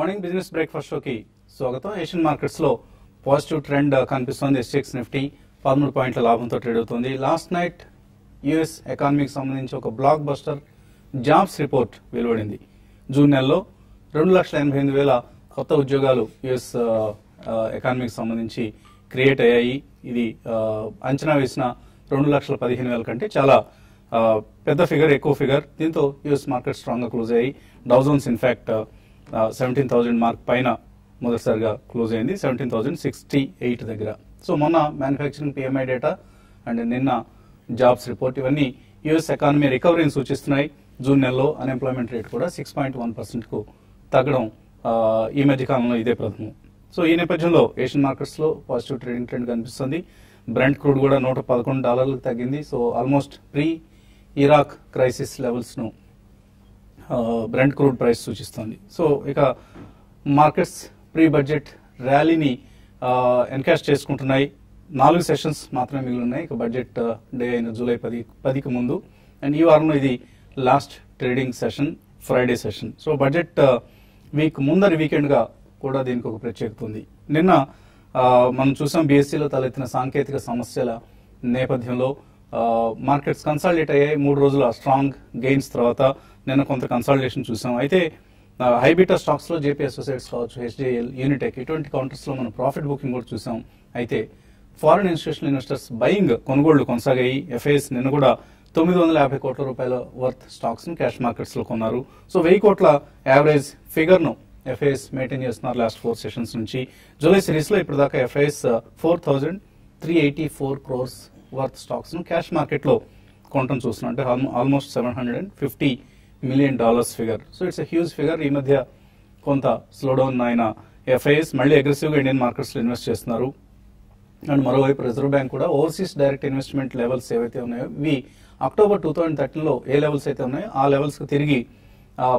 Morning business breakfast షోకి స్వాగతం. Asian markets లో పాజిటివ్ ట్రెండ్ కనిపిస్తోంది. SGX నిఫ్టీ 13 పాయింట్ల లాభంతో ట్రేడ్ అవుతుంది. లాస్ట్ నైట్ యుఎస్ ఎకానమీకి సంబంధించి ఒక బ్లాక్ బస్టర్ జాబ్స్ రిపోర్ట్ వెలువడింది. జూన్ నెలలో 2,88,000 కొత్త ఉద్యోగాలు యుఎస్ ఎకానమీకి సంబంధించి క్రియేట్ అయ్యాయి. ఇది అంచనా వేసిన 2,15,000 కంటే చాలా పెద్ద ఫిగర్, ఎక్కువ ఫిగర్. దీంతో యుఎస్ మార్కెట్ స్ట్రాంగ్ గా క్లోజ్ అయ్యాయి. డౌ జోన్స్ ఇన్ఫాక్ట్ 17,000 మార్క్ పైన మొదటిసారిగా క్లోజ్ అయింది, 17,068 దగ్గర. సో మొన్న మ్యానుఫ్యాక్చరింగ్ PMI డేటా అండ్ నిన్న జాబ్స్ రిపోర్ట్, ఇవన్నీ యుఎస్ ఎకానమీ రికవరీని సూచిస్తున్నాయి. జూన్ నెలలో అన్ఎంప్లాయ్మెంట్ రేట్ కూడా 6.1% కు తగ్గడం ఈ మధ్య కాలంలో ఇదే ప్రథమం. సో ఈ నేపథ్యంలో ఏషియన్ మార్కెట్స్ లో పాజిటివ్ ట్రేడింగ్ ట్రెండ్ కనిపిస్తుంది. బ్రెంట్ క్రూడ్ కూడా $111 తగ్గింది. So almost pre Iraq crisis levels ను బ్రెంట్ క్రూడ్ ప్రైస్ సూచిస్తుంది. సో ఇక మార్కెట్స్ ప్రీ బడ్జెట్ ర్యాలీని ఎన్కాష్ చేసుకుంటున్నాయి. 4 సెషన్స్ మాత్రమే మిగిలి ఉన్నాయి ఇక బడ్జెట్ డే అయిన జూలై 10కి ముందు. అండ్ ఈ వారంలో ఇది last trading session, Friday session. So budget week ముందరి వీకెండ్ గా కూడా దీనికి ఒక ప్రత్యేకత ఉంది. నిన్న మనం చూసాం BSEలో తలెత్తిన సాంకేతిక సమస్యల నేపథ్యంలో మార్కెట్స్ కన్సాలిడేట్ అయ్యాయి. 3 రోజుల స్ట్రాంగ్ గెయిన్స్ తర్వాత నిన్న కొంత కన్సాలిడేషన్ చూసాం. అయితే హైబీటా స్టాక్స్ లో JP అసోసియేట్స్ కావచ్చు, HDL, యూనిటెక్, ఇటువంటి కౌంటర్స్ లో మనం ప్రాఫిట్ బుకింగ్ కూడా చూసాం. అయితే ఫారిన్ ఇన్స్టిట్యూషనల్ ఇన్వెస్టర్స్ బయింగ్, కొనుగోళ్లు కొనసాగాయి. FIS నిన్న కూడా 950 కోట్ల రూపాయల వర్త్ స్టాక్స్ ను క్యాష్ మార్కెట్స్ లో కొన్నారు. సో 1000 కోట్ల యావరేజ్ ఫిగర్ ను FIS మెయింటైన్ చేస్తున్నారు లాస్ట్ 4 సెషన్స్ నుంచి. జూలై సిరీస్ లో ఇప్పటిదాకా FIS 4,384 crores వర్త్ స్టాక్స్ ను క్యాష్ మార్కెట్ లో కొనటం చూస్తున్నాం. అంటే almost $750 million figure. So it's a huge figure. ఈ మధ్య కొంత స్లో డౌన్ అయిన FIS మళ్ళీ అగ్రెసివ్ గా ఇండియన్ మార్కెట్స్ లో ఇన్వెస్ట్ చేస్తున్నారు. అండ్ మరోవైపు రిజర్వ్ బ్యాంక్ కూడా ఓవర్సీస్ డైరెక్ట్ ఇన్వెస్ట్మెంట్ లెవెల్స్ ఏవైతే ఉన్నాయో ఇవి అక్టోబర్ 2013లో ఏ లెవెల్స్ అయితే ఉన్నాయో ఆ లెవెల్స్ కు తిరిగి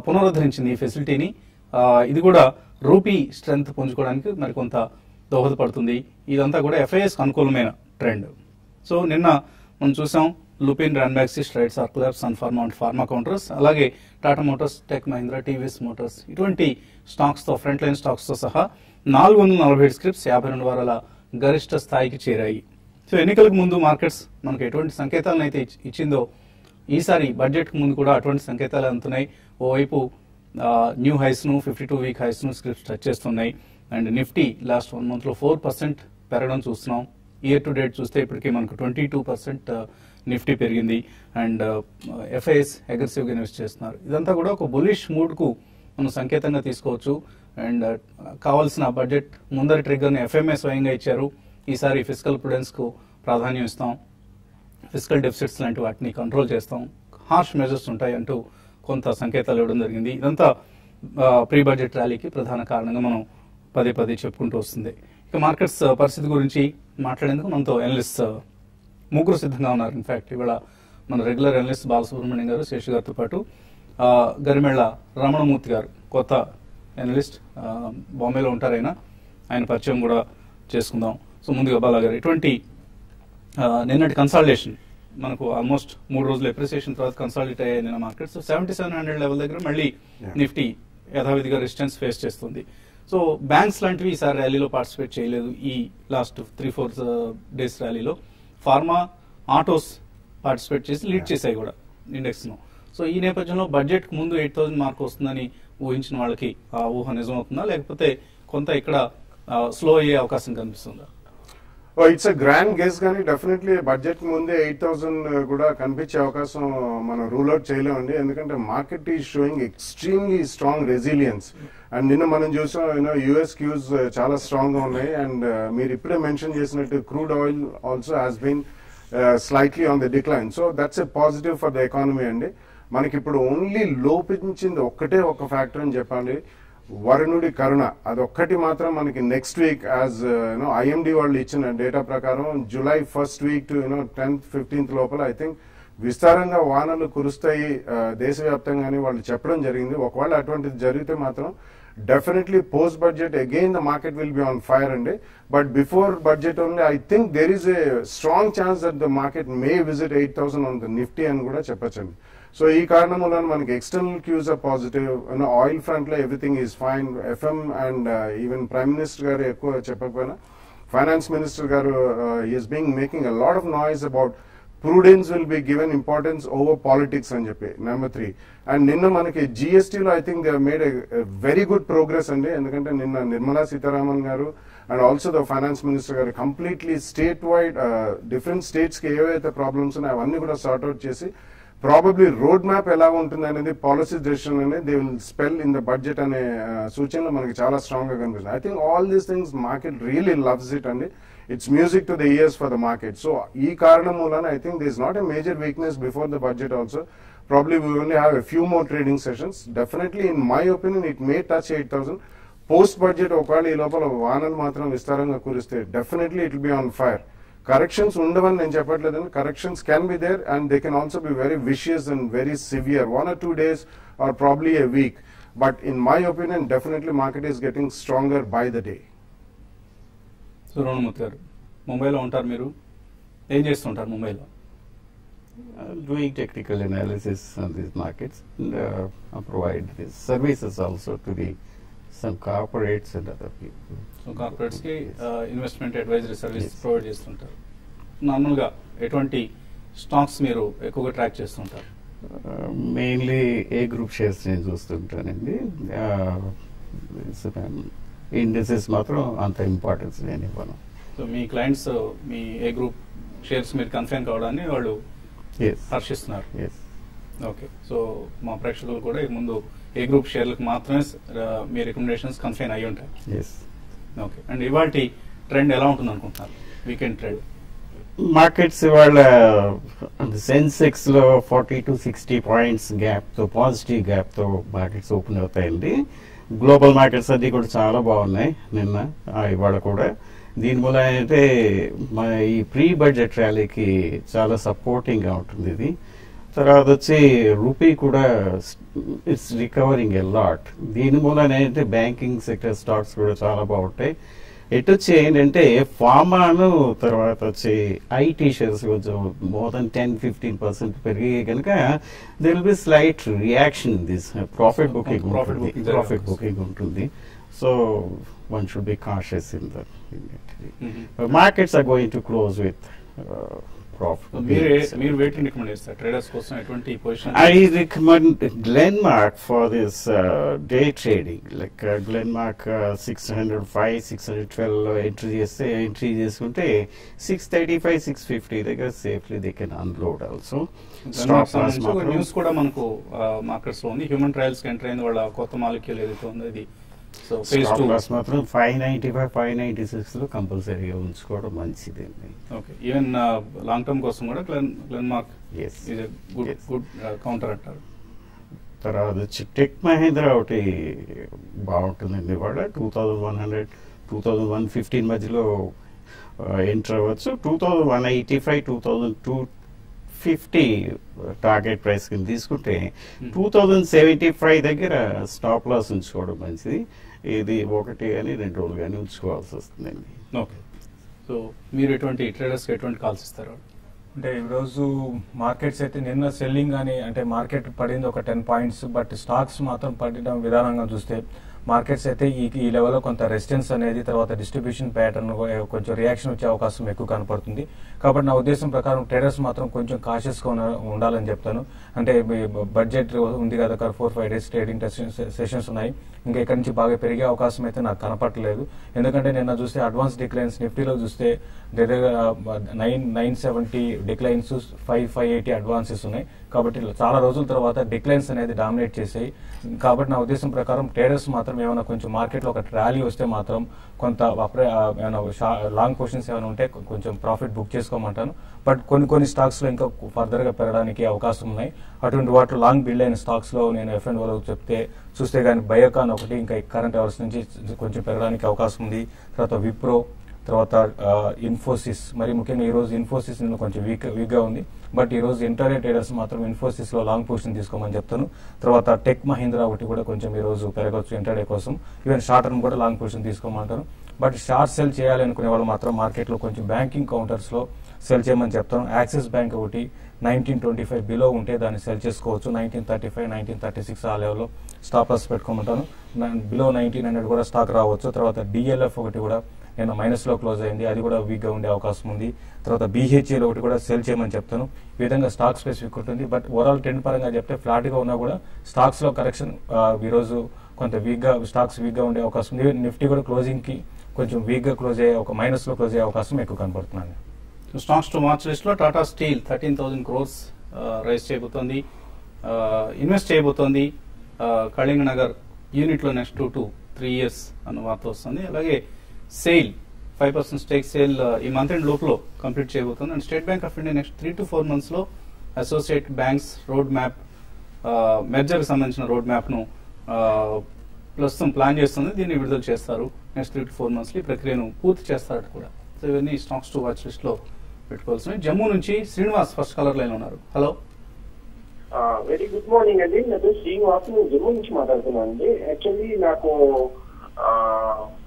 పునరుద్ధరించింది ఈ ఫెసిలిటీని. ఇది కూడా రూపీ స్ట్రెంగ్త్ పుంజుకోవడానికి మరి కొంత దోహదపడుతుంది. ఇదంతా కూడా FIS అనుకూలమైన ట్రెండ్. సో నిన్న మనం చూసాం లుపిన్, రాన్బాక్సీ, స్ట్రైట్స్, ఆర్కులర్, Sun Pharma and pharma counters, అలాగే టాటా మోటార్స్, టెక్ మహీంద్రా, TVS మోటార్స్, ఇటువంటి స్టాక్స్ తో, ఫ్రంట్ లైన్ స్టాక్స్ తో సహా 447 స్క్రిప్ట్స్ 52 వారాల గరిష్ట స్థాయికి చేరాయి. సో ఎన్నికలకు ముందు మార్కెట్స్ మనకు ఎటువంటి సంకేతాలను అయితే ఇచ్చిందో ఈసారి బడ్జెట్ కు ముందు కూడా అటువంటి సంకేతాలు అందుతున్నాయి. ఓవైపు న్యూ హైస్ ను, 52 వీక్ హైస్ ను స్క్రిప్ట్స్ టచ్ చేస్తున్నాయి. అండ్ నిఫ్టీ లాస్ట్ 1 మంత్ లో 4% పెరగడం చూస్తున్నాం. ఇయర్ టు డేట్ చూస్తే ఇప్పటికీ మనకు 22% నిఫ్టీ పెరిగింది. అండ్ FIS అగ్రెసివ్ గా ఇన్వెస్ట్ చేస్తున్నారు. ఇదంతా కూడా ఒక బులిష్ మూడ్ కు మనం సంకేతంగా తీసుకోవచ్చు. అండ్ కావాల్సిన బడ్జెట్ ముందరి ట్రిగ్గర్ ని FMI స్వయంగా ఇచ్చారు. ఈసారి ఫిజికల్ ప్రుడెన్స్ కు ప్రాధాన్యం ఇస్తాం, ఫిజికల్ డెఫిసిట్స్ లాంటి వాటిని కంట్రోల్ చేస్తాం, హార్ష్ మెజర్స్ ఉంటాయి అంటూ కొంత సంకేతాలు ఇవ్వడం జరిగింది. ఇదంతా ప్రీ బడ్జెట్ ర్యాలీకి ప్రధాన కారణంగా మనం పదే చెప్పుకుంటూ వస్తుంది. ఇక మార్కెట్స్ పరిస్థితి గురించి మాట్లాడేందుకు మనతో ఎనలిస్ట్ ముగ్గురు సిద్ధంగా ఉన్నారు. ఇన్ఫాక్ట్ ఇవాళ మన రెగ్యులర్ ఎనలిస్ట్ బాలసుబ్రహ్మణ్యం గారు, శేషు గారితో పాటు గరిమెళ్ల రమణమూర్తి గారు, కొత్త ఎనలిస్ట్, బాంబేలో ఉంటారు ఆయన పరిచయం కూడా చేసుకుందాం. సో ముందుగా బాలా గారు, ఇటువంటి నిన్నటి కన్సాలిడేషన్ మనకు ఆల్మోస్ట్ 3 రోజుల ఎప్రిసియేషన్ తర్వాత కన్సాలిడేట్ అయ్యాయి నిన్న మార్కెట్స్. 7700 లెవెల్ దగ్గర మళ్ళీ నిఫ్టీ యథావిధిగా రెసిస్టెన్స్ ఫేస్ చేస్తుంది. సో బ్యాంక్స్ లాంటివి ఈసారి ర్యాలీలో పార్టిసిపేట్ చేయలేదు. ఈ లాస్ట్ 3-4 డేస్ ర్యాలీలో ఫార్మా, ఆటోస్ పార్టిసిపేట్ చేసి లీడ్ చేశాయి కూడా ఇండెక్స్ ను. సో ఈ నేపథ్యంలో బడ్జెట్ కు ముందు 8,000 మార్క్ వస్తుందని ఊహించిన వాళ్ళకి ఆ ఊహ నిజమవుతుందా, లేకపోతే కొంత ఇక్కడ స్లో అయ్యే అవకాశం కనిపిస్తుందా? ఇట్స్ ఎ గ్రాండ్ గెస్, కానీ డెఫినెట్లీ బడ్జెట్ ముందే 8,000 కూడా కనిపించే అవకాశం మనం రూల్ అవుట్ చేయలేమండి. ఎందుకంటే market is sowing extremely strong resilience. And నిన్న మనం చూసాం US క్యూస్ చాలా స్ట్రాంగ్ గా ఉన్నాయి. అండ్ మీరు ఇప్పుడే మెన్షన్ చేసినట్టు crude oil also has been slightly on the decline. So that's a positive for the economy అండి. మనకి ఇప్పుడు ఓన్లీ లోపించింది ఒక్కటే ఒక ఫ్యాక్టర్ అని చెప్పండి, వరుణుడి కరుణ. అదొక్కటి మాత్రం మనకి నెక్స్ట్ వీక్ యాజ్ IMD వాళ్ళు ఇచ్చిన డేటా ప్రకారం July 1st week to 10th 15th లోపల ఐ థింక్ విస్తారంగా వానలు కురుస్తాయి దేశవ్యాప్తంగానే వాళ్ళు చెప్పడం జరిగింది. ఒకవేళ అటువంటిది జరిగితే మాత్రం definitely post budget again the market will be on fire అండి. But before budget only I think there is a strong chance that the market may visit 8,000 on the Nifty అని కూడా చెప్పచ్చండి. సో ఈ కారణం వలన మనకి external cues are positive. Oil front లో everything is fine. FM and even prime minister గారు ఎక్కువ చెప్పకపోయినా ఫైనాన్స్ మినిస్టర్ గారు is being making a lot of noise about prudence will be given importance over politics అని చెప్పి. Number 3 and నిన్న మనకి జిఎస్టీలో I think they made a very good progress అండి. ఎందుకంటే నిన్న నిర్మలా సీతారామన్ గారు and also the finance minister గారు completely state wide different states కి ఏవైతే ప్రాబ్లమ్స్ ఉన్నాయో అవన్నీ కూడా సార్ట్ అవుట్ చేసి ప్రాబబ్లీ రోడ్ మ్యాప్ ఎలా ఉంటుంది అనేది పాలసీ డెసిషన్ అనేది they will spell in the budget అనే సూచనలు మనకి చాలా స్ట్రాంగ్ గా కనిపిస్తుంది. I think all these things market really loves it అండి. It's music to the ears for the market. So, ee karanam mulana, I think there's not a major weakness before the budget also. Probably we only have a few more trading sessions. Definitely, in my opinion, it may touch 8,000. Post-budget, okali lopala vaanal matram vistaranga kuriste. Definitely, it will be on fire. Corrections undavan nenu cheppatledanu. Corrections can be there and they can also be very vicious and very severe. 1 or 2 days or probably a week. But in my opinion, definitely market is getting stronger by the day. So రోణమూర్తి గారు, ముంబైలో ఉంటారు, మీరు ఏం చేస్తుంటారు ముంబైలో? Doing technical analysis on these markets and provide these services also to some corporates and other people. So corporates కి investment advisory service provide చేస్తుంటారు. నార్మల్గా ఎటువంటి స్టాక్స్ మీరు ఎక్కువగా ట్రాక్ చేస్తుంటారు? మెయిన్లీ ఏ గ్రూప్ షేర్స్ నేను చూస్తుంటానండి. ఇండెక్సెస్ మాత్రం అంత ఇంపార్టెన్స్ నేను ఇవ్వను. సో మీ క్లయింట్స్ మీ ఏ గ్రూప్ షేర్స్ మీరు కన్ఫైన్ కావడాన్ని వాళ్ళు హర్షిస్తున్నారు. ఓకే, సో మా ప్రేక్షకులు కూడా ముందు ఏ గ్రూప్ షేర్లకు మాత్రమే మీ రికమెండేషన్స్ కన్ఫైన్ అయ్యి ఉంటాయి. ఓకే, అండ్ ఇవాళ ట్రెండ్ ఎలా ఉంటుంది అనుకుంటున్నారు? వీకెండ్ ట్రెండ్ మార్కెట్స్ ఇవాళ సెన్సెక్స్ లో 40 to 60 పాయింట్స్ గ్యాప్ తో, పాజిటివ్ గ్యాప్ తో మార్కెట్స్ ఓపెన్ అవుతాయండి. గ్లోబల్ మార్కెట్స్ అన్ని కూడా చాలా బాగున్నాయి నిన్న ఇవాళ కూడా. దీనివల్ల అయితే మన ఈ ప్రీ బడ్జెట్ ర్యాలీకి చాలా సపోర్టింగ్ గా ఉంటుంది ఇది. తర్వాత వచ్చి రూపీ కూడా ఇట్స్ రికవరింగ్ ఎ లాట్. దీని మూలన ఏంటంటే బ్యాంకింగ్ సెక్టర్ స్టాక్స్ కూడా చాలా బాగుంటాయి. ఎటు వచ్చి ఏంటంటే ఫార్మాను తర్వాత వచ్చి ఐటీ షేర్స్ కొంచెం మోర్ దెన్ 10-15% పెరిగి కనుక there will be slight reaction in this. Profit booking ఉంటుంది. So one should be cautious in that. Markets are going to close with మీరు వెయిటింగ్ రికమెండ్ చేస్తారు ట్రేడర్స్ కోసం ఎటువంటి position? I recommend Glenmark for this day trading. Like Glenmark 605, 612 entry చేసుకుంటే 635, 650 దగ్గర safely they can unload also. News కూడా మనకు markets లో ఉంది. హ్యూమన్ ట్రయల్స్ కి ఎంటర్ అయిన వాళ్ళ కొత్త మాలిక్యూల్ ఏదైతే ఉందో ఇది మాత్రం 595, 596 లో కంపల్సరీగా ఉంచుకోవడం మంచిదండి. ఓకే, ఈవెన్ లాంగ్ టర్మ్ కోసం కూడా గ్లెన్మార్క్ గుడ్ కౌంటర్ అంటారు. తర్వాత వచ్చి టెక్ మహేంద్ర ఒకటి బాగుంటుందండి. వాళ్ళ 2100, 2115 మధ్యలో ఎంటర్ అవ్వచ్చు. 2185, 2250 టార్గెట్ ప్రైస్ కింద తీసుకుంటే 2075 దగ్గర స్టాప్ లాస్ ఉంచుకోవడం మంచిది. ఇది 1 కానీ 2 రోజులు కానీ ఉంచుకోవాల్సి వస్తుందండి. ఓకే, సో మీరు ఎటువంటి ట్రేడర్స్ ఎటువంటి కాల్స్ ఇస్తారు? అంటే ఈరోజు మార్కెట్స్ అయితే నిన్న సెల్లింగ్ అని అంటే మార్కెట్ పడింది ఒక 10 పాయింట్స్. బట్ స్టాక్స్ మాత్రం పడడం విధానంగా చూస్తే మార్కెట్స్ అయితే ఈ లెవెల్లో కొంత రెసిస్టెన్స్ అనేది తర్వాత డిస్ట్రిబ్యూషన్ ప్యాటర్న్ కొంచెం రియాక్షన్ వచ్చే అవకాశం ఎక్కువ కనపడుతుంది. కాబట్టి నా ఉద్దేశం ప్రకారం ట్రేడర్స్ మాత్రం కొంచెం కాషియస్గా ఉండాలని చెప్తాను. అంటే బడ్జెట్ ఉంది కదా, 4-5 days ట్రేడింగ్ సెషన్స్ ఉన్నాయి. ఇంకా ఇక్కడ నుంచి బాగా పెరిగే అవకాశం అయితే నాకు కనపడలేదు. ఎందుకంటే నిన్న చూస్తే అడ్వాన్స్ డిక్లైన్స్ నిఫ్టీలో చూస్తే దగ్గర 970 డిక్లైన్స్, 580 అడ్వాన్సెస్ ఉన్నాయి. కాబట్టి చాలా రోజుల తర్వాత డిక్లైన్స్ అనేది డామినేట్ చేసాయి. కాబట్టి నా ఉద్దేశం ప్రకారం ట్రేడర్స్ మాత్రం ఏమైనా కొంచెం మార్కెట్లో ఒక ర్యాలీ వస్తే మాత్రం కొంత ఏమైనా లాంగ్ పొజిషన్స్ ఏమైనా ఉంటే కొంచెం ప్రాఫిట్ బుక్ చేసుకోమంటాను. బట్ కొన్ని స్టాక్స్ లో ఇంకా ఫర్దర్ గా పెరగడానికి అవకాశం ఉన్నాయి. అటువంటి వాటిలో లాంగ్ బిల్డ్ అయిన స్టాక్స్ లో నేను ఎఫ్ఎన్ఓలో చూస్తే కానీ బయోకాన్ ఒకటి ఇంకా కరెంట్ అవర్స్ నుంచి కొంచెం పెరగడానికి అవకాశం ఉంది. తర్వాత విప్రో, తర్వాత ఇన్ఫోసిస్, మరి ముఖ్యంగా ఈ రోజు ఇన్ఫోసిస్ నిన్న కొంచెం వీక్ గా ఉంది. బట్ ఈ రోజు ఇంటర్డే ట్రేడర్స్ మాత్రం ఇన్ఫోసిస్ లో లాంగ్ పొజిషన్ తీసుకోమని చెప్తాను. తర్వాత టెక్ మహీంద్రా ఒకటి కూడా కొంచెం ఈ రోజు పెరగవచ్చు ఇంటర్డే కోసం. ఈవెన్ షార్ట్ టర్మ్ కూడా లాంగ్ పొజిషన్ తీసుకోమంటారు. బట్ షార్ట్ సెల్ చేయాలనుకునే వాళ్ళు మాత్రం మార్కెట్ లో కొంచెం బ్యాంకింగ్ కౌంటర్స్ లో సెల్ చేయమని చెప్తాను. యాక్సిస్ బ్యాంక్ ఒకటి 1925 బిలో ఉంటే దాన్ని సెల్ చేసుకోవచ్చు. 1935, 1936 ఆ లెవెల్లో స్టాప్ లాస్ పెట్టుకోమంటాను. బిలో 1900 కూడా స్టాక్ రావచ్చు. తర్వాత డిఎల్ఎఫ్ ఒకటి కూడా నేను మైనస్లో క్లోజ్ అయింది, అది కూడా వీక్గా ఉండే అవకాశం ఉంది. తర్వాత బీహెచ్ఏలో ఒకటి కూడా సెల్ చేయమని చెప్తాను. ఈ విధంగా స్టాక్ స్పెసిఫిక్ ఉంటుంది. బట్ ఓవరాల్ ట్రెండ్ పరంగా చెప్తే ఫ్లాట్గా ఉన్నా కూడా స్టాక్స్లో కరెక్షన్ ఈరోజు కొంత స్టాక్స్ వీక్గా ఉండే అవకాశం ఉంది. నిఫ్టీ కూడా క్లోజింగ్కి కొంచెం వీక్గా క్లోజ్ అయ్యే మైనస్లో క్లోజ్ అయ్యే అవకాశం ఎక్కువ కనపడుతున్నాను. స్టాక్స్ టు వాచ్ లిస్ట్ లో టాటా స్టీల్ 13,000 crores రైజ్ చేయబోతోంది, ఇన్వెస్ట్ చేయబోతోంది కళింగ నగర్ యూనిట్ లో నెక్స్ట్ 2 to 3 years అన్న వార్త వస్తుంది. అలాగే సేల్ 5% స్టేక్ సేల్ ఈ మంత్ ఎండ్ లోపల కంప్లీట్ చేయబోతుంది. And state bank of India next 3 to 4 months లో associate banks road map merger కి సంబంధించిన రోడ్ మ్యాప్ ను ప్రస్తుతం ప్లాన్ చేస్తుంది. దీన్ని విడుదల చేస్తారు. నెక్స్ట్ 3 to 4 months ఈ ప్రక్రియను పూర్తి చేస్తారట కూడా. సో ఇవన్నీ స్టాక్స్ టు వాచ్ లిస్ట్ లో పెట్టుకోవాల్సినవి. జమ్మూ నుంచి శ్రీనివాస్ ఫస్ట్ కలర్ లైన్ ఉన్నారు. హలో, వెరీ గుడ్ మార్నింగ్ అండి. నా పేరు శ్రీనివాస్, నేను జమ్మూ నుంచి మాట్లాడుతున్నాను అండి. యాక్చువల్లీ నాకు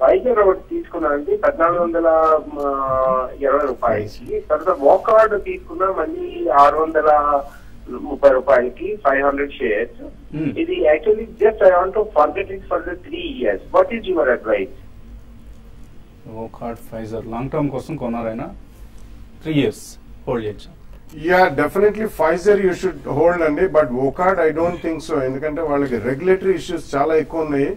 ఫైజర్ ఒకటి తీసుకున్నాను అండి 1420 రూపాయలకి. తర్వాత వాకార్డ్ తీసుకున్నా మళ్ళీ 630 రూపాయలకి 500 shares. ఇది actually just I want to forget it for the 3 years. What is your advice? Wockhardt Pfizer long term కోసం కొన్నారైనా 3 years హోల్డ్ చేయొచ్చు. Yeah, definitely Pfizer you should hold అండి, but Vocard I don't think so. ఎందుకంటే వాళ్ళకి regulatory issues చాలా ఎక్కువ ఉన్నాయి.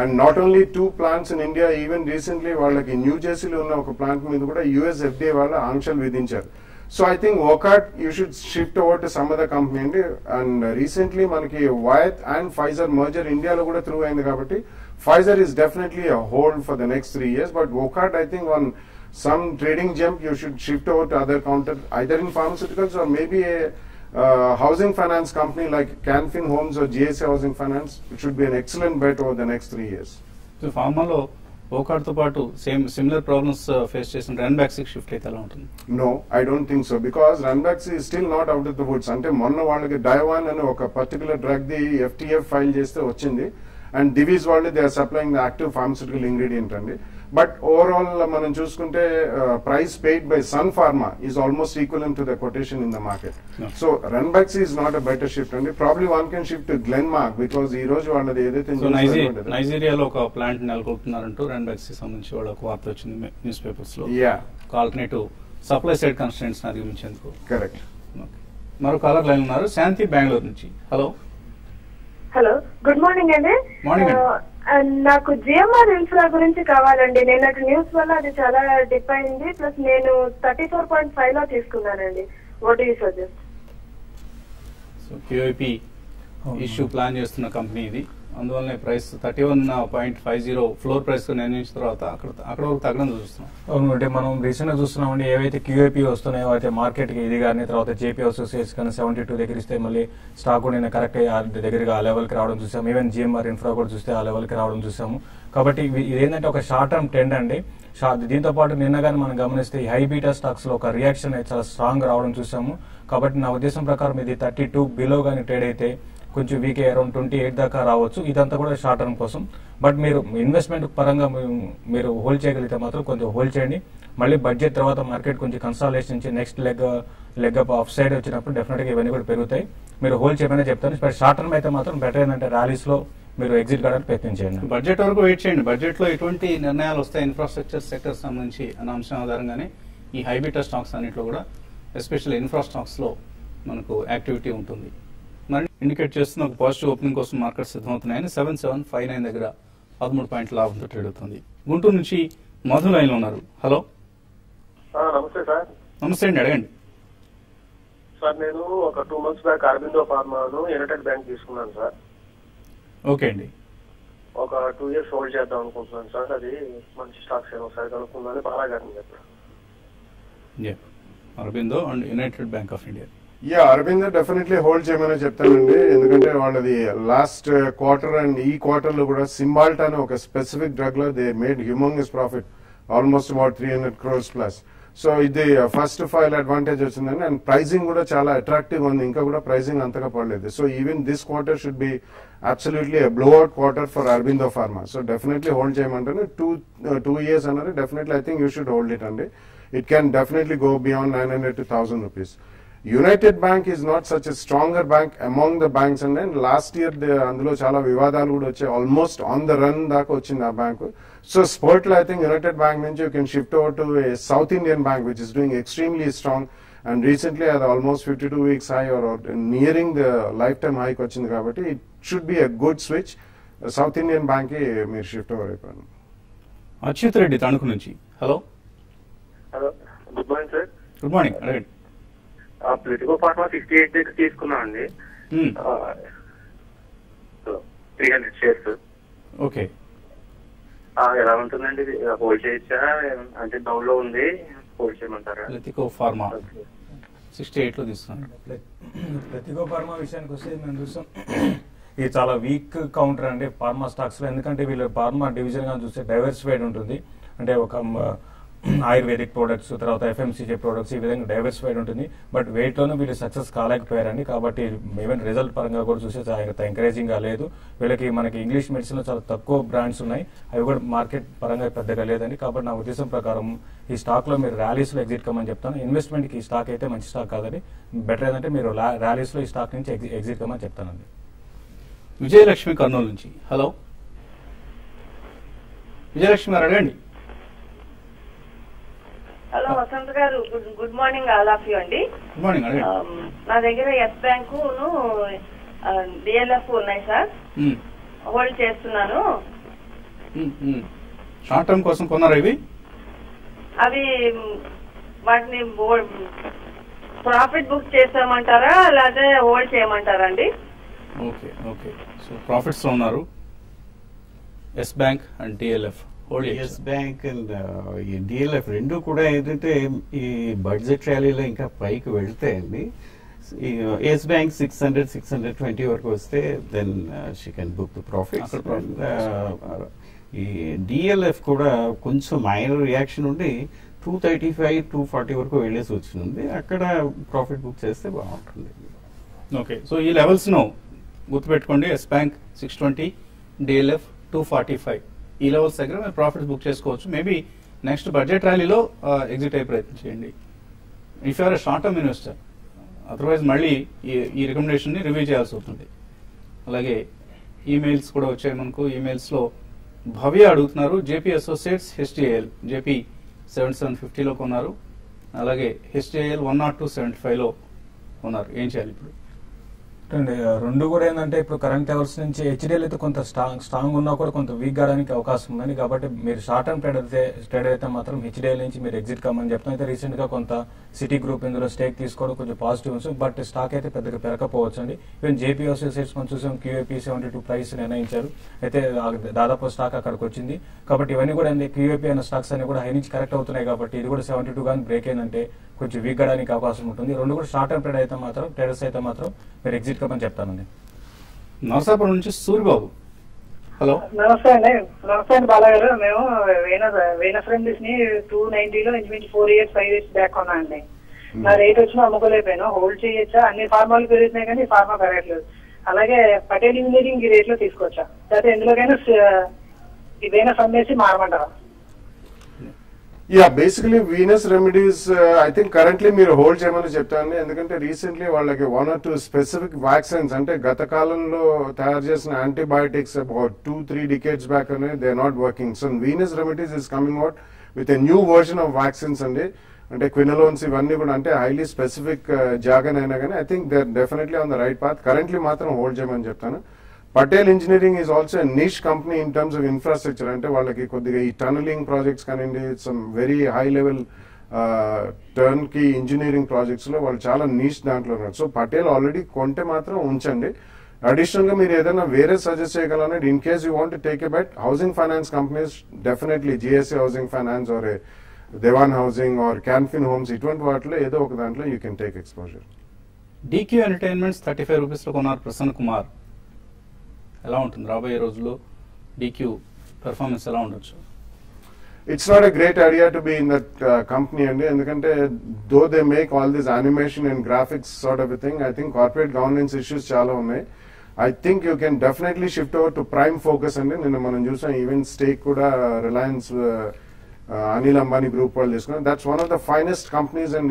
And not only 2 plants in India, even recently వాళ్ళకి new జెర్సీలో ఉన్న ఒక ప్లాంట్ మీద కూడా యుఎస్ FDA వాళ్ళ ఆంక్షలు విధించారు. So I think Vocard you should shift over to some other company అండి. అండ్ రీసెంట్లీ మనకి Wyeth అండ్ Pfizer మర్జర్ ఇండియాలో కూడా త్రూ అయింది కాబట్టి Pfizer is definitely a hold for the next 3 years. But Vocard, I think on some trading jump, you should shift over to other counter, either in pharmaceuticals or maybe a housing finance company like Canfin Homes or GSA Housing Finance. It should be an excellent bet over the next 3 years. So ఫార్మాలో Vocard తో పాటు similar problems face చేసిన Ranbaxy shift అయితే ఎలా ఉంటుంది? No, I don't think so, because Ranbaxy is still not out of the woods. అంటే మొన్న వాళ్ళకి Diovan అనే ఒక particular drug the FTF file చేస్తే వచ్చింది. అండ్ డివీస్ వాళ్ళు they are supplying the active pharmaceutical ingredient అండి. బట్ ఓవరాల్ మనం చూసుకుంటే price paid by Sun Pharma is almost equivalent to the quotation in the market. So Ranbaxy is not a better shift అండి. Probably one can shift to Glenmark, because ఈ రోజు వాళ్ళది ఏదైతే నైజీరియాలో ఒక plant నెలకొల్పుతున్నారంటూ Ranbaxy సంబంధించి వాళ్ళ ఒక వార్త వచ్చింది న్యూస్ పేపర్స్ లో. ఆల్టర్నేటివ్ సప్లై సైడ్ కన్స్ట్రెంట్స్ అధిగమించేందుకు. కరెక్ట్. మరో కాలర్ లైన్ ఉన్నారు, శాంతి బెంగళూరు నుంచి. హలో, హలో, గుడ్ మార్నింగ్ అండి. మార్నింగ్. నాకు జిఎంఆర్ ఇన్ఫ్రా గురించి కావాలండి. నేను న్యూస్ వల్ల అది చాలా డిప్ అయింది. ప్లస్ నేను 34.5 లో తీసుకున్నానండి. What do you suggest? So QIP issue plan చేస్తున్న కంపెనీ ఇది. అందువల్లనే ప్రైస్ 31.50 ఫ్లోర్ ప్రైస్ నిర్ణయించిన తర్వాత అక్కడ వరకు తగ్గడం చూస్తున్నాం. అవును, అంటే మనం రీసెంట్ గా చూస్తున్నామండి, ఏవైతే QIP వస్తున్నాయో అయితే మార్కెట్ కి ఇది కానీ తర్వాత JP అసోసియేట్స్ కానీ 72 దగ్గర ఇస్తే మళ్ళీ స్టాక్ కూడా నేను కరెక్ట్ దగ్గరగా ఆ లెవెల్ కి రావడం చూసాము. ఈవెన్ GMR ఇన్ఫ్రా కూడా చూస్తే ఆ లెవెల్ కి రావడం చూసాము. కాబట్టి ఇదేంటంటే ఒక షార్ట్ టర్మ్ ట్రెండ్ అండి. దీంతో పాటు నిన్న కానీ మనం గమనిస్తే ఈ హై బీటా స్టాక్స్ లో ఒక రియాక్షన్ అయితే చాలా స్ట్రాంగ్ రావడం చూసాము. కాబట్టి నా ఉద్దేశం ప్రకారం ఇది 32 బిలో కానీ ట్రేడ్ అయితే కొంచెం వీకే అరౌండ్ 28 దాకా రావచ్చు. ఇదంతా కూడా షార్ట్ టర్మ్ కోసం. బట్ మీరు ఇన్వెస్ట్మెంట్ పరంగా మీరు హోల్డ్ చేయగలిగితే మాత్రం కొంచెం హోల్డ్ చేయండి. మళ్ళీ బడ్జెట్ తర్వాత మార్కెట్ కొంచెం కన్సాలిడేషన్ నుంచి next leg up of side వచ్చినప్పుడు డెఫినెట్ గా ఇవన్నీ కూడా పెరుగుతాయి. మీరు హోల్డ్ చేయమని చెప్తాను. బట్ షార్ట్ టర్మ్ అయితే మాత్రం బెటర్ ఏంటంటే ర్యాలీస్ లో మీరు ఎగ్జిట్ కావడానికి ప్రయత్నం చేయండి. బడ్జెట్ వరకు వెయిట్ చేయండి. బడ్జెట్ లో ఎటువంటి నిర్ణయాలు వస్తాయి ఇన్ఫ్రాస్ట్రక్చర్ సెక్టర్ సంబంధించి అన్న అంశం ఆధారంగానే ఈ హైబీటా స్టాక్స్ అన్నింటిలో కూడా ఎస్పెషల్ ఇన్ఫ్రా స్టాక్స్ లో మనకు యాక్టివిటీ ఉంటుంది. మరి ఇండికేట్ చేస్తున్న ఒక పాజిటివ్ ఓపెనింగ్ కోసం మార్కెట్ సిద్ధమవుతున్నాయని 7759 దగ్గర 13 పాయింట్ల లాభంతో ట్రేడ్ అవుతుంది. గుంటూరు నుంచి మధు లైన్ లో ఉన్నారు. హలో, నమస్తే సార్. నమస్తే అండి, అడగండి సార్. నేను ఒక 2 months బ్యాక్ అరబిందో ఫార్మాను యునైటెడ్ బ్యాంక్ తీసుకున్నాను సార్. ఓకే అండి. ఒక 2 years హోల్డ్ చేద్దాం అనుకుంటున్నాను సార్. అది మంచి స్టాక్స్ ఏమో సార్ కనుక్కుందని బాగా గారిని చెప్పారు. Aurobindo and United bank of India. Aurobindo definitely hold చేయమని చెప్తానండి. ఎందుకంటే వాళ్ళది లాస్ట్ క్వార్టర్ అండ్ ఈ క్వార్టర్ లో కూడా సింబాల్టా అని ఒక స్పెసిఫిక్ డ్రగ్ లో they made humongous profit, almost about 300 crores plus. So ఇది ఫస్ట్ ఫైల్ అడ్వాంటేజ్ వచ్చిందండి. అండ్ ప్రైసింగ్ కూడా చాలా అట్రాక్టివ్ ఉంది. ఇంకా కూడా ప్రైసింగ్ అంతగా పడలేదు. So even this quarter should be absolutely blowout quarter for Aurobindo pharma. So definitely hold చేయమంటాను. 2 years అన్నారు. Definitely I think you should hold it అండి. it can definitely go beyond 900 to 1,000 rupees. United Bank is not such a stronger bank among the banks, and then last year అందులో చాలా వివాదాలు కూడా వచ్చాయి, almost on the run దాకా వచ్చింది ఆ bank. So support లో ఐ థింక్ యునైటెడ్ బ్యాంక్ నుంచి you can shift over to a South Indian Bank which is doing extremely strong, and recently అది almost 52 weeks high or nearing the life time hike వచ్చింది కాబట్టి it should be a good switch. South Indian Bank కి మీరు shift over అయిపోయాను. అచ్యుత్ రెడ్డి తణుకు నుంచి. Hello hello, good morning sir. Good morning. Right. Plethico pharma 68 దగ్గర తీసుకున్నాం అండి, 300 shares. ఓకే. ఎలా ఉంటుందండి, హోల్డ్ చేయొచ్చా? అంటే డౌన్ లో ఉంది, హోల్డ్ చేయమంటారా? లెతికో ఫార్మా 68 లో తీసుకున్నాను. లెతికో ఫార్మా విషయానికి వస్తే మేము చూస్తాం ఇది చాలా వీక్ కౌంటర్ అండి ఫార్మా స్టాక్స్ లో. ఎందుకంటే వీళ్ళు ఫార్మా డివిజన్ గా చూస్తే డైవర్సిఫైడ్ ఉంటుంది. అంటే ఒక ఆయుర్వేదిక్ ప్రొడక్ట్స్, తర్వాత ఎఫ్ఎంసీజీ ప్రొడక్ట్స్, ఈ విధంగా డైవర్సిఫైడ్ ఉంటుంది. బట్ వెయిట్ లోనూ వీళ్ళు సక్సెస్ కాలేకపోయారండి. కాబట్టి ఈవెన్ రిజల్ట్ పరంగా కూడా చూస్తే ఎంకరేజింగ్ గా లేదు. వీళ్ళకి మనకి ఇంగ్లీష్ మెడిసిన్ లో చాలా తక్కువ బ్రాండ్స్ ఉన్నాయి, అవి కూడా మార్కెట్ పరంగా పెద్దగా లేదండి. కాబట్టి నా ఉద్దేశం ప్రకారం ఈ స్టాక్ లో మీరు ర్యాలీస్ లో ఎగ్జిట్ కమ్మని చెప్తాను. ఇన్వెస్ట్మెంట్ కి ఈ స్టాక్ అయితే మంచి స్టాక్ కాదని, బెటర్ ఏంటంటే మీరు ర్యాలీస్ లో ఈ స్టాక్ నుంచి ఎగ్జిట్ కమ్మని చెప్తానండి. విజయలక్ష్మి కర్నూలు నుంచి. హలో విజయలక్ష్మి గారు అడగండి. Hello Vasant garu, good morning all of you అండి. Good morning. అడగండి. నా దగ్గర ఎస్ బ్యాంకు డిఎల్ఎఫ్ ఉన్నాయి సార్, హోల్డ్ చేస్తున్నాను. షార్ట్ టర్మ్ కోసం కొన్నారా ఇవి? అవి వాటిని ప్రాఫిట్ బుక్ చేసామంటారా లేదా హోల్డ్ చేయమంటారా అండి? Okay okay. సో ప్రాఫిట్స్ లో ఉన్నారు. Yes Bank and DLF. Yes Bank and DLF రెండు కూడా ఏంటంటే ఈ బడ్జెట్ ర్యాలీలో ఇంకా పైకి వెళ్తే అండి, ఎస్ బ్యాంక్ 600-620 వరకు వస్తే then she can book the profits. ఈ డిఎల్ఎఫ్ కూడా కొంచెం మైనర్ రియాక్షన్ ఉండి 235-240 వరకు వెళ్ళేసి వచ్చింది, అక్కడ ప్రాఫిట్ బుక్ చేస్తే బాగుంటుంది. ఓకే. సో ఈ లెవెల్స్ ను గుర్తుపెట్టుకోండి. ఎస్ బ్యాంక్ 620, డిఎల్ఎఫ్ 245, ఈ లెవెల్స్ దగ్గర మీరు ప్రాఫిట్స్ బుక్ చేసుకోవచ్చు. మేబీ నెక్స్ట్ బడ్జెట్ ర్యాలీలో ఎగ్జిట్ అయ్యే ప్రయత్నం చేయండి if you're short term investor. Otherwise మళ్ళీ ఈ రికమెండేషన్ ని రివ్యూ చేయాల్సి అవుతుంది. అలాగే ఈమెయిల్స్ కూడా వచ్చాయి మనకు. ఈమెయిల్స్ లో భవ్య అడుగుతున్నారు, జేపీ అసోసియేట్స్ హెచ్డిఐఎల్ జేపీ 7750 లో కొన్నారు, అలాగే హెచ్డిఐఎల్ 102.75 లో కొన్నారు. ఏం చేయాలి ఇప్పుడు? రెండు కూడా ఏంటంటే ఇప్పుడు కరెంట్ లెవెల్స్ నుంచి హెచ్డిఎల్ అయితే కొంత స్ట్రాంగ్ ఉన్నా కూడా కొంత వీక్ కావడానికి అవకాశం ఉందని. కాబట్టి మీరు షార్ట్ టర్మ్ ట్రేడ్ అయితే మాత్రం హెచ్డిఎల్ నుంచి మీరు ఎగ్జిట్ కమ్మని చెప్తాను. అయితే రీసెంట్ గా కొంత సిటీ గ్రూప్ ఇందులో స్టేక్ తీసుకోవడం కొంచెం పాజిటివ్ ఉంది, బట్ స్టాక్ అయితే పెద్దగా పెరగకపోవచ్చు అండి. ఈవెన్ జేపీ అసోసియేట్స్ మనం చూసాం, క్యూఏపీ 72 ప్రైస్ నిర్ణయించారు, అయితే దాదాపు స్టాక్ అక్కడికి వచ్చింది. కాబట్టి ఇవన్నీ కూడా క్యూఏపీ అనే స్టాక్స్ అన్ని కూడా హై నుంచి కరెక్ట్ అవుతున్నాయి. కాబట్టి ఇది కూడా 72 కానీ బ్రేక్ అయిందంటే కొంచెం వీక్ కావడానికి అవకాశం ఉంటుంది. రెండు కూడా షార్ట్ టర్మ్ ట్రేడర్స్ అయితే మాత్రం మీరు ఎగ్జిట్ కమ్మని చెప్తానండి. నరసాపురం నుంచి సూరిబాబు. హలో. నమస్తే అండి బాలాగారు. మేము వీనస్ రెమెడీస్ ని 290 లో ఇంచుమించు 4 years 5 years బ్యాక్ కొన్నా అండి. నా రేట్ వచ్చినా అమ్ముకోలేకపోయాను. హోల్డ్ చేయొచ్చా? అన్ని ఫార్మాలు పెరుగుతున్నాయి కానీ ఫార్మా పెరగట్లేదు. అలాగే పటేల్ ఇంజనీరింగ్ ఈ రేట్ లో తీసుకోవచ్చా? లేకపోతే ఎందులోకైనా ఈ వీనస్ అమ్మేసి మారమంటారా? Yeah, basically Venus Remedies I think currently మీరు హోల్డ్ చేయమని చెప్తాను. ఎందుకంటే రీసెంట్లీ వాళ్ళకి 1 or 2 స్పెసిఫిక్ వ్యాక్సిన్స్, అంటే గత కాలంలో తయారు చేసిన యాంటీబయాటిక్స్ అబౌట్ 2-3 decades బ్యాక్ అనే they are not working. So Venus Remedies is coming out with a new version of vaccines అండి. అంటే క్వినలోన్స్ ఇవన్నీ కూడా అంటే హైలీ స్పెసిఫిక్ జాగన్ అయినా కానీ I think they are definitely on the right path. Currently మాత్రం హోల్డ్ చేయమని చెప్తాను. Patel engineering is also a niche company in terms of infrastructure. అంటే వాళ్ళకి కొద్దిగా ఈ టనలింగ్ ప్రాజెక్ట్స్ కానివ్వండి, some very high level turnkey engineering projects లో వాళ్ళు చాలా నిష్ దాంట్లో ఉన్నారు. సో పటేల్ ఆల్రెడీ కొంటే మాత్రం ఉంచండి. అడిషనల్ గా మీరు ఏదైనా వేరే సజెస్ట్ చేయగలరండి in case you want take a bet. Housing finance companies definitely GIC housing finance or Dewan housing or Canfin homes, ఇటువంటి వాటిలో ఏదో ఒక దాంట్లో you can take exposure. DQ entertainments 35 rupees లో కొన్నారు ప్రసన్న కుమార్. ఎలా ఉంటుంది రాబోయే రోజుల్లో డీక్యూ పెర్ఫార్మెన్స్ ఎలా ఉండొచ్చు? It's not a great idea to be in that company అండి. ఎందుకంటే though they make all this animation and graphics sort of a thing, I think corporate governance issues చాలా ఉన్నాయి. I think you can definitely shift over to prime focus అండి. నిన్న మనం చూసాం even stake కూడా Reliance Anil Ambani group వాళ్ళు తీసుకున్నారు. That's one of the finest companies, and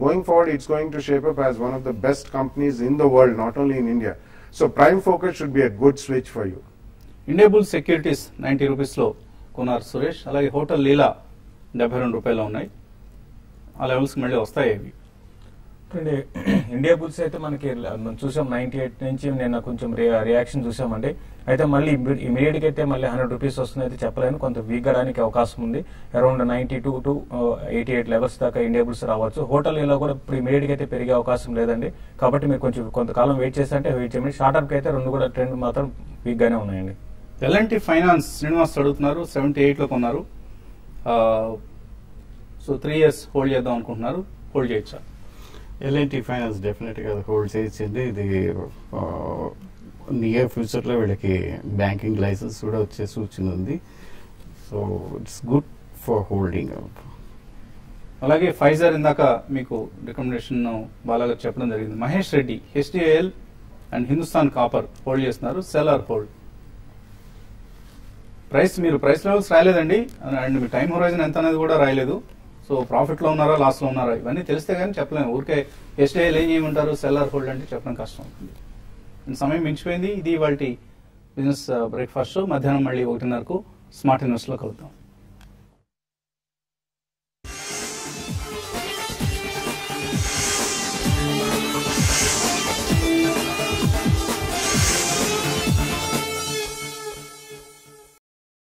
going forward it's going to shape up as one of the best companies in the world, not only in India. So prime focus should be a good switch for you. India bull securities 90 రూపీస్లో కొన్నారు సురేష్. అలాగే hotel లీలా 72 రూపాయలు ఉన్నాయి. ఆ లెవెల్స్కి మళ్ళీ వస్తాయి ఇవి. India bulls అయితే మనకి మనం చూసాం 98 నుంచి నిన్న కొంచెం రియాక్షన్ చూసామండి. అయితే మళ్ళీ ఇమీడియట్ గా అయితే మళ్ళీ 100 రూపీస్ వస్తుంది అయితే చెప్పలేను, కొంత వీక్ గడానికి అవకాశం ఉంది. అరౌండ్ 92 to 88 లెవెల్స్ దాకా ఇండియా బుల్స్ రావచ్చు. హోటల్ ఇలా కూడా ఇప్పుడు ఇమీడియట్ గా అయితే పెరిగే అవకాశం లేదండి. కాబట్టి మీరు కొంచెం కొంతకాలం వెయిట్ చేస్తే వెయిట్ చేయండి. షార్ట్ టర్మ్ కి అయితే రెండు కూడా ట్రెండ్ మాత్రం వీక్ గానే ఉన్నాయండి. ఎల్ఎన్టీ ఫైనాన్స్ శ్రీనివాస్ అడుగుతున్నారు, 78లో కొన్నారు. సో 3 years హోల్డ్ చేద్దాం అనుకుంటున్నారు, హోల్డ్ చేయొచ్చా? ఎల్ఎన్టీ ఫైనాన్స్ డెఫినెట్గా హోల్డ్ చేయించింది. ఇది నియర్ ఫ్యూచర్లో వీళ్ళకి బ్యాంకింగ్ లైసెన్స్ కూడా వచ్చే సూచన ఉంది. So it's good for holding. అలాగే ఫైజర్ ఇందాక మీకు రికమెండేషన్ బాలాగా చెప్పడం జరిగింది. Mahesh Reddy HDIL and Hindustan Copper hold చేస్తున్నారు, సెల్ ఆర్ హోల్డ్? మీరు ప్రైస్ లెవెల్స్ రాయలేదండి, అండ్ మీ టైం హొరైజన్ ఎంత అనేది కూడా రాయలేదు. సో ప్రాఫిట్లో ఉన్నారా లాస్లో ఉన్నారా ఇవన్నీ తెలిస్తే కానీ చెప్పలేము. ఊరికే హెచ్డిఐఎల్ ఏం చేయమంటారు, సెల్ ఆర్ హోల్డ్ అంటే చెప్పడం కష్టం అవుతుంది. సమయం మించిపోయింది. ఇది ఇవాళ బిజినెస్ బ్రేక్ఫాస్ట్. మధ్యాహ్నం మళ్ళీ 1:30కు స్మార్ట్ ఇన్వెస్ట్లో కలుద్దాం.